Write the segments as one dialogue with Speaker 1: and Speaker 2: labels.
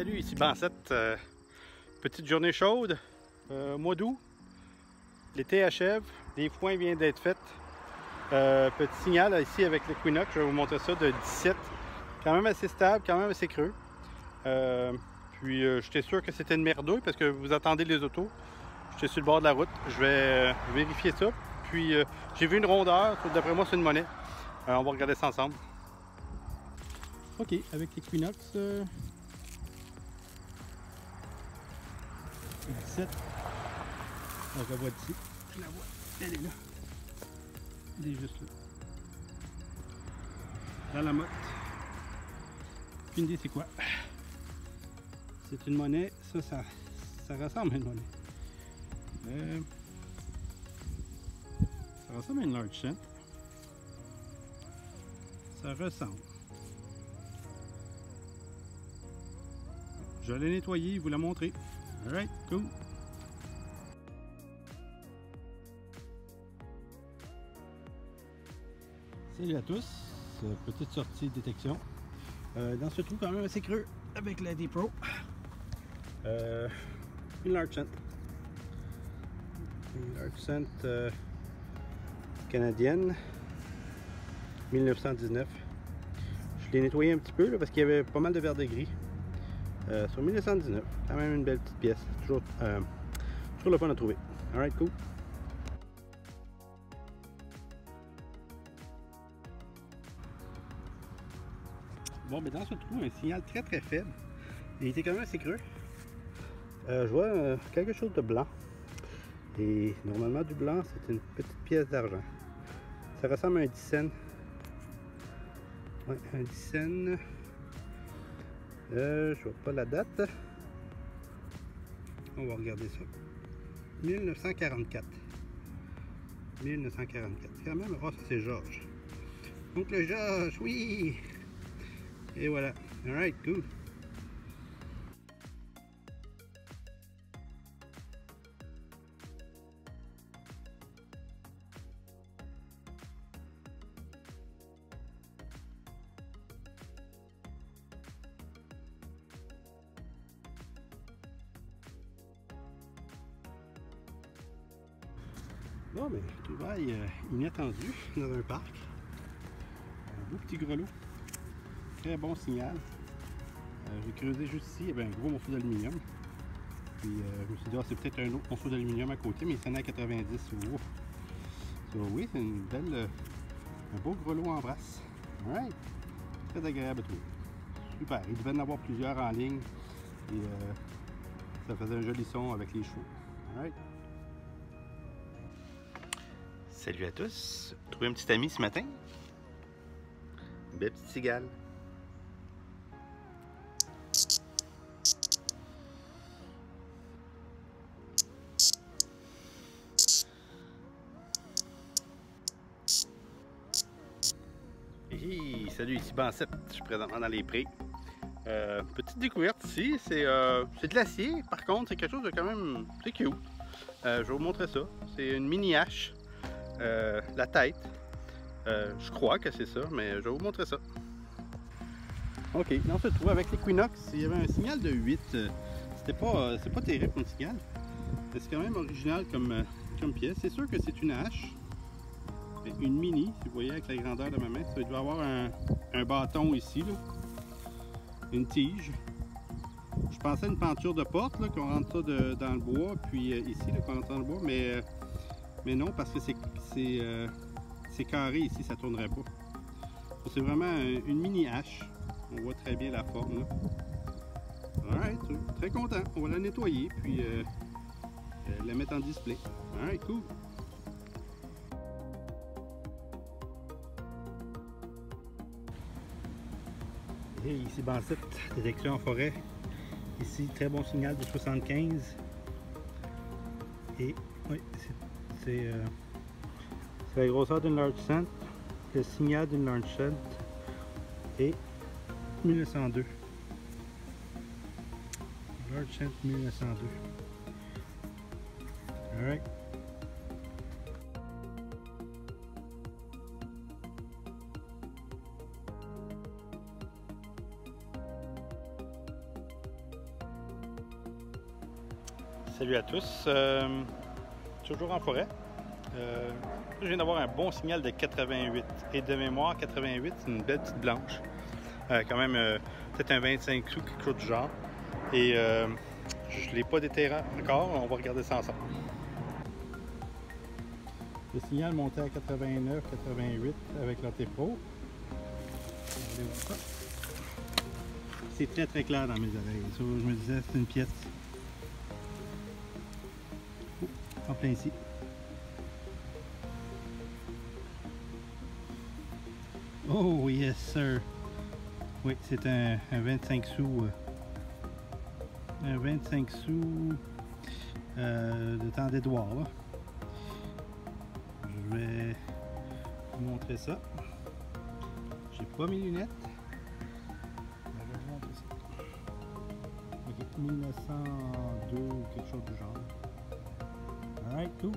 Speaker 1: Salut, ici Bansette. Petite journée chaude, mois d'août. L'été achève, des foins viennent d'être faits. Petit signal ici avec l'Equinox, je vais vous montrer ça de 17. Quand même assez stable, quand même assez creux. Puis j'étais sûr que c'était une merdouille parce que vous attendez les autos. J'étais sur le bord de la route. Je vais vérifier ça. Puis j'ai vu une rondeur, d'après moi c'est une monnaie. On va regarder ça ensemble. Ok, avec l'Equinox. 17. On la voit d'ici. Je la vois. Elle est là. Elle est juste là. Dans la motte. Aucune idée c'est quoi. C'est une monnaie. Ça ressemble à une monnaie. Ça ressemble à une large cent. Ça ressemble. Je vais la nettoyer et vous la montrer. Alright, cool. Salut à tous, petite sortie de détection. Dans ce trou quand même assez creux avec la D-Pro. Une large cent. Une large cent canadienne. 1919. Je l'ai nettoyé un petit peu là, parce qu'il y avait pas mal de verre de gris. Sur 1919, quand même une belle petite pièce. Toujours le fun à trouver. Alright, cool. Bon, mais dans ce trou, un signal très faible. Il était quand même assez creux. Je vois quelque chose de blanc. Et normalement, du blanc, c'est une petite pièce d'argent. Ça ressemble à un 10 cents. Ouais, un 10 cents. Je vois pas la date. On va regarder ça. 1944. 1944. Quand même, oh, ça c'est Georges. Donc le Georges, oui! Et voilà. Alright, cool. Bon, mais trouvaille inattendu dans un parc. Un beau petit grelot. Très bon signal. J'ai creusé juste ici, il y avait un gros morceau d'aluminium. Puis je me suis dit, ah, c'est peut-être un autre morceau d'aluminium à côté, mais il sonnait à 90. Wow. So, oui, c'est une belle, un beau grelot en brasse. Alright. Très agréable à trouver. Super. Il devait en avoir plusieurs en ligne. Et ça faisait un joli son avec les chevaux. Alright. Salut à tous. Trouvé un petit ami ce matin. Une belle petite cigale. Hey, salut, ici Bansette. Je suis présentement dans les prés. Petite découverte ici, c'est de l'acier. Par contre, c'est quelque chose de quand même très cute. Je vais vous montrer ça. C'est une mini hache. La tête. Je crois que c'est ça, mais je vais vous montrer ça. Ok, dans ce trou avec l'Equinox, il y avait un signal de 8. C'est pas terrible comme signal. Mais c'est quand même original comme pièce. C'est sûr que c'est une hache. Une mini, si vous voyez avec la grandeur de ma main. Ça doit avoir un bâton ici, là. Une tige. Je pensais à une penture de porte, qu'on rentre ça dans le bois, puis ici, qu'on rentre dans le bois, mais non, parce que c'est carré ici, ça tournerait pas. C'est vraiment une mini hache. On voit très bien la forme, là. Alright, très content. On va la nettoyer, puis la mettre en display. Alright, cool. Et ici Bansette, détection en forêt. Ici, très bon signal de 75. Et oui, c'est la grosseur d'une large cent, le signal d'une large cent et 1902. Large cent 1902. Alright. Salut à tous, toujours en forêt. Je viens d'avoir un bon signal de 88 et de mémoire 88, c'est une belle petite blanche. Quand même peut-être un 25 sous, quelque chose du genre. Et je ne l'ai pas déterré encore, on va regarder ça ensemble. Le signal montait à 89, 88 avec l'Orthépro. C'est très très clair dans mes oreilles. Ça, je me disais c'est une pièce. En plein ici. Oh yes sir. Oui, c'est un 25 sous. Un 25 sous de temps d'Edouard. Je vais vous montrer ça. J'ai pas mes lunettes. Je vais vous montrer ça. Ok, 1902 ou quelque chose du genre. Alright, tout.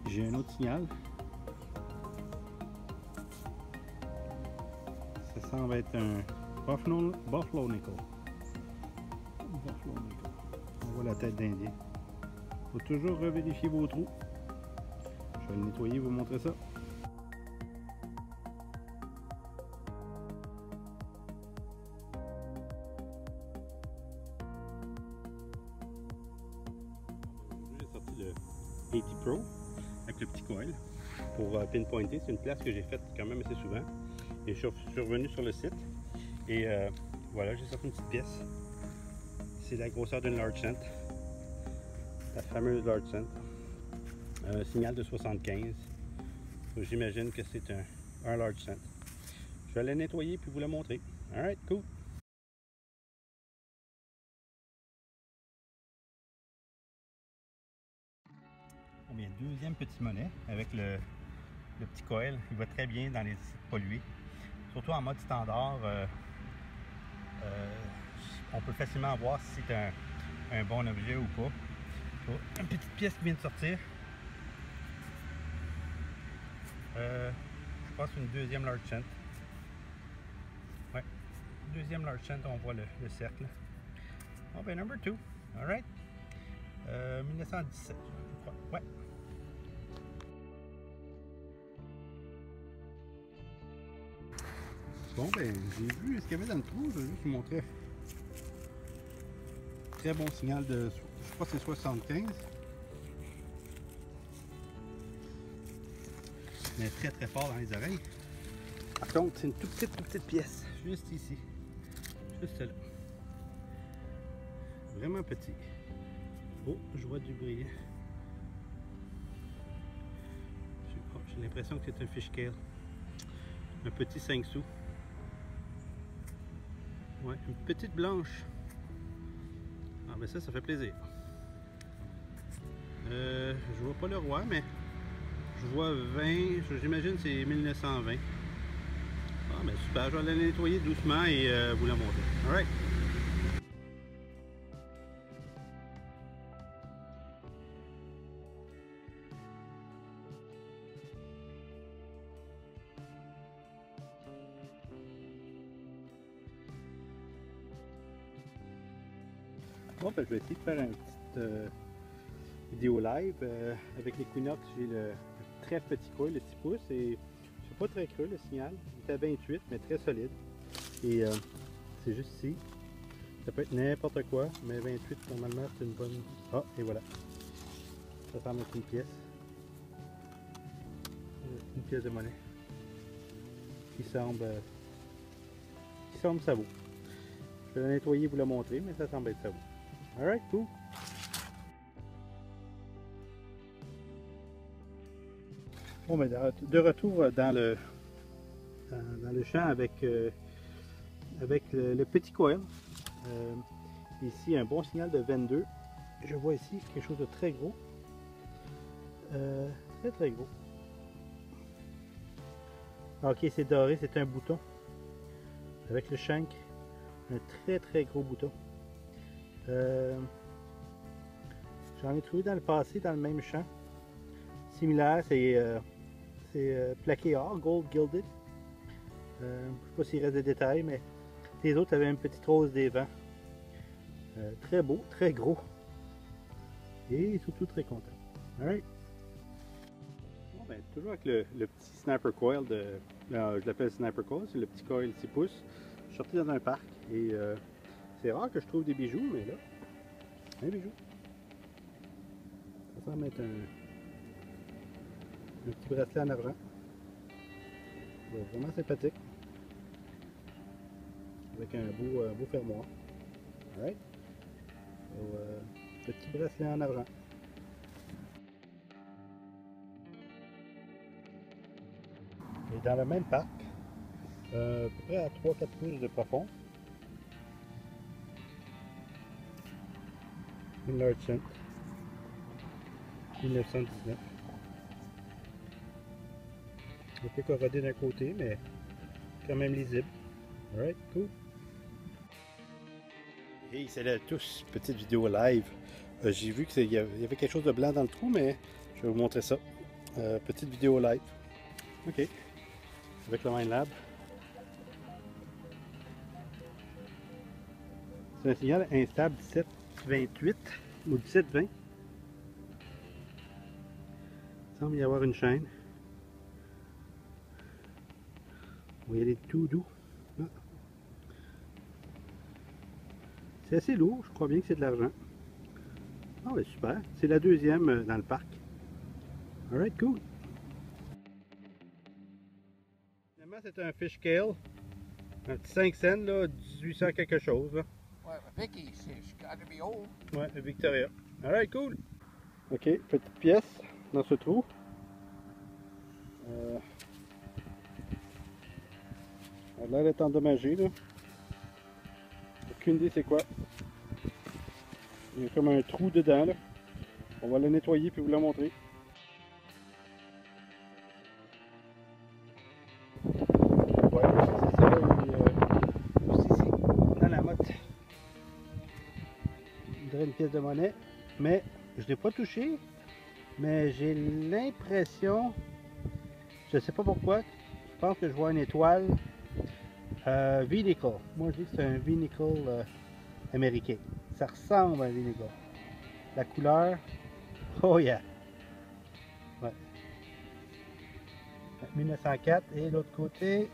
Speaker 1: J'ai un autre signal. Ça semble être un Buffalo Nickel. On voit la tête d'Indien. Il faut toujours revérifier vos trous. Je vais le nettoyer, vous montrer ça. J'ai sorti le 80 Pro avec le petit coil pour pinpointer. C'est une place que j'ai faite quand même assez souvent. Et je suis revenu sur le site et voilà, j'ai sorti une petite pièce. C'est la grosseur d'une large cent, la fameuse large cent. Un signal de 75. J'imagine que c'est un large cent. Je vais la nettoyer puis vous la montrer. Alright, cool. Bon, bien, deuxième petit monnaie avec le petit coil. Il va très bien dans les sites pollués. Surtout en mode standard, on peut facilement voir si c'est un bon objet ou pas. Une petite pièce qui vient de sortir. Je pense une deuxième large cent. Ouais, deuxième large cent, on voit le cercle. Bon ben number 2, alright. 1917, je crois. Ouais. Bon ben, j'ai vu ce qu'il y avait dans le trou, je vais juste vous montrer. Très bon signal de, je crois que c'est 75. Mais très très fort dans les oreilles. Par contre, c'est une toute petite pièce, juste ici. Juste là. Vraiment petit. Oh, je vois du brillant. J'ai l'impression que c'est un fish scale. Un petit 5 sous. Ouais, une petite blanche. Ah ben ça fait plaisir. Je vois pas le roi, mais je vois 20, j'imagine que c'est 1920. Ah ben super, je vais la nettoyer doucement et vous la montrer. Alright. Bon ben je vais essayer de faire une petite vidéo live. Avec l'Equinox, j'ai le très petit coil, le 6 pouces, et c'est pas très creux le signal. Il est à 28, mais très solide. Et c'est juste ici. Ça peut être n'importe quoi, mais 28 normalement c'est une bonne. Ah, et voilà. Ça semble être une pièce. Une pièce de monnaie. Qui semble ça vaut. Je vais la nettoyer et vous la montrer, mais ça semble être ça vaut. Alright, cool. Bon, ben, de retour dans le champ avec le petit coil. Ici, un bon signal de 22. Je vois ici quelque chose de très gros. Très gros. Ok, c'est doré, c'est un bouton. Avec le shank, un très gros bouton. J'en ai trouvé dans le passé, dans le même champ. Similaire, c'est c'est plaqué or, gold gilded. Je ne sais pas s'il reste des détails, mais les autres avaient une petite rose des vents. Très beau, très gros. Et surtout très content. Alright. Bon, ben, toujours avec le petit Sniper Coil je l'appelle Sniper Coil, c'est le petit coil 6 pouces. Je suis sorti dans un parc et c'est rare que je trouve des bijoux, mais là, un bijou. Ça semble être un petit bracelet en argent. Vraiment sympathique. Avec un beau fermoir. Alright. Petit bracelet en argent. Et dans le même parc, à peu près à 3-4 pouces de profond, une Large Cent 1919. Un peu corrodé d'un côté, mais quand même lisible. Alright, cool. Hey, salut à tous, petite vidéo live. J'ai vu qu'il y avait quelque chose de blanc dans le trou, mais je vais vous montrer ça. Petite vidéo live. Ok. Avec le Minelab. C'est un signal instable 1728 ou 1720. Il semble y avoir une chaîne. On va y aller tout doux. Ah. C'est assez lourd, je crois bien que c'est de l'argent. Ah ouais, super. C'est la deuxième dans le parc. Alright, cool. Finalement, c'est un fish scale. Un petit 5 cents, là, 1800 quelque chose. Là.
Speaker 2: Ouais, Vicky, she's got to be old.
Speaker 1: Ouais, Victoria. Alright, cool. Ok, petite pièce dans ce trou. Elle a l'air d'être endommagée, là. Aucune idée c'est quoi. Il y a comme un trou dedans, là. On va le nettoyer puis vous le montrer. Ouais, c'est ça, juste ici, dans la motte. Il dirait une pièce de monnaie, mais je ne l'ai pas touché. Mais j'ai l'impression, je ne sais pas pourquoi, je pense que je vois une étoile. V-nickel. Moi je dis que c'est un V-nickel américain. Ça ressemble à un V-nickel. La couleur, oh yeah. Ouais. 1904 et l'autre côté,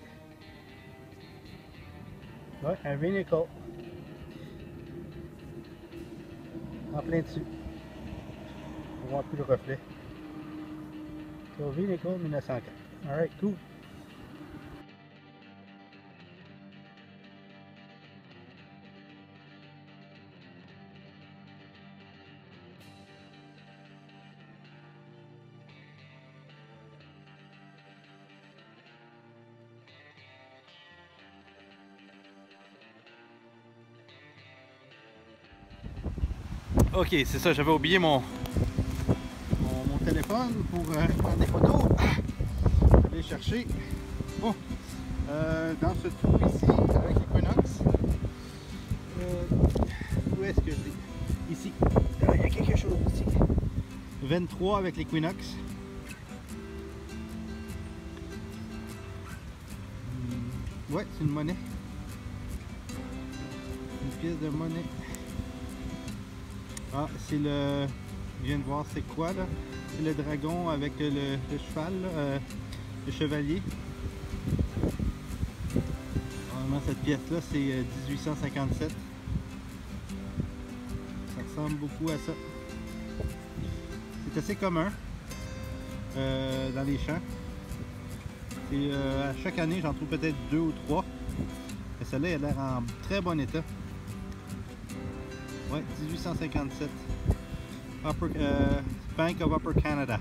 Speaker 1: ouais, un V-nickel. En plein dessus. On voit plus le reflet. So, V-nickel 1904. Alright, cool. Ok, c'est ça, j'avais oublié mon téléphone pour prendre des photos. Je vais aller chercher. Bon, dans ce trou ici, avec l'Equinox, où est-ce que je l'ai? Ici, il y a quelque chose ici. 23 avec l'Equinox. Ouais, c'est une monnaie. Une pièce de monnaie. Ah, c'est le... Je viens de voir c'est quoi là. C'est le dragon avec le cheval, là, le chevalier. Vraiment cette pièce là c'est 1857. Ça ressemble beaucoup à ça. C'est assez commun dans les champs. À chaque année j'en trouve peut-être 2 ou 3. Et celle-là elle a l'air en très bon état. Ouais, 1857. Bank of Upper Canada.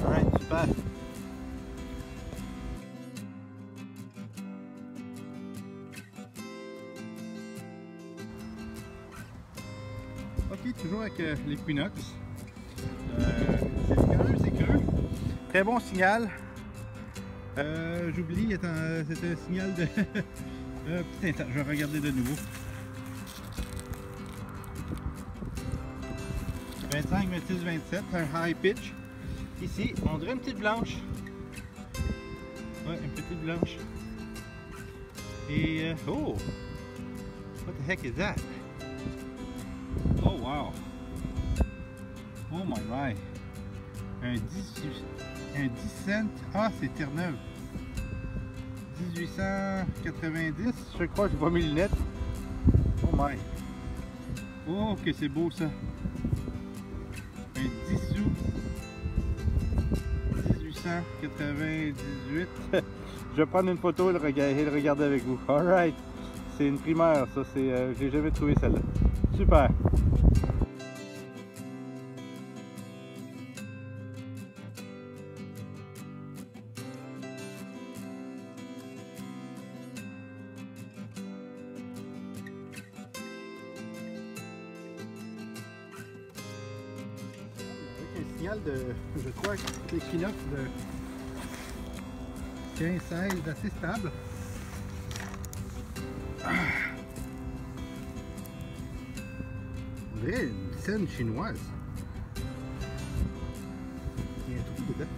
Speaker 1: Alright, super. Ok, toujours avec l'Equinox. C'est creux. Très bon signal. J'oublie, c'est un signal de... petit instant, je vais regarder de nouveau. 25, 26, 27, un high pitch. Ici, on dirait une petite blanche. Ouais, une petite blanche. Et oh! What the heck is that? Oh wow! Oh my! Un 10 cents. Ah, c'est Terre-Neuve. 1890, je crois, j'ai pas mes lunettes. Oh my! Oh, que c'est beau ça! Un 10 sous. 1898. Je vais prendre une photo et le regarder avec vous. Alright! C'est une primaire, ça. J'ai jamais trouvé celle-là. Super! Un signal de, je crois, l'équinoxe de 15-16 assez stable. On dirait une scène chinoise. Il y a un trou dedans.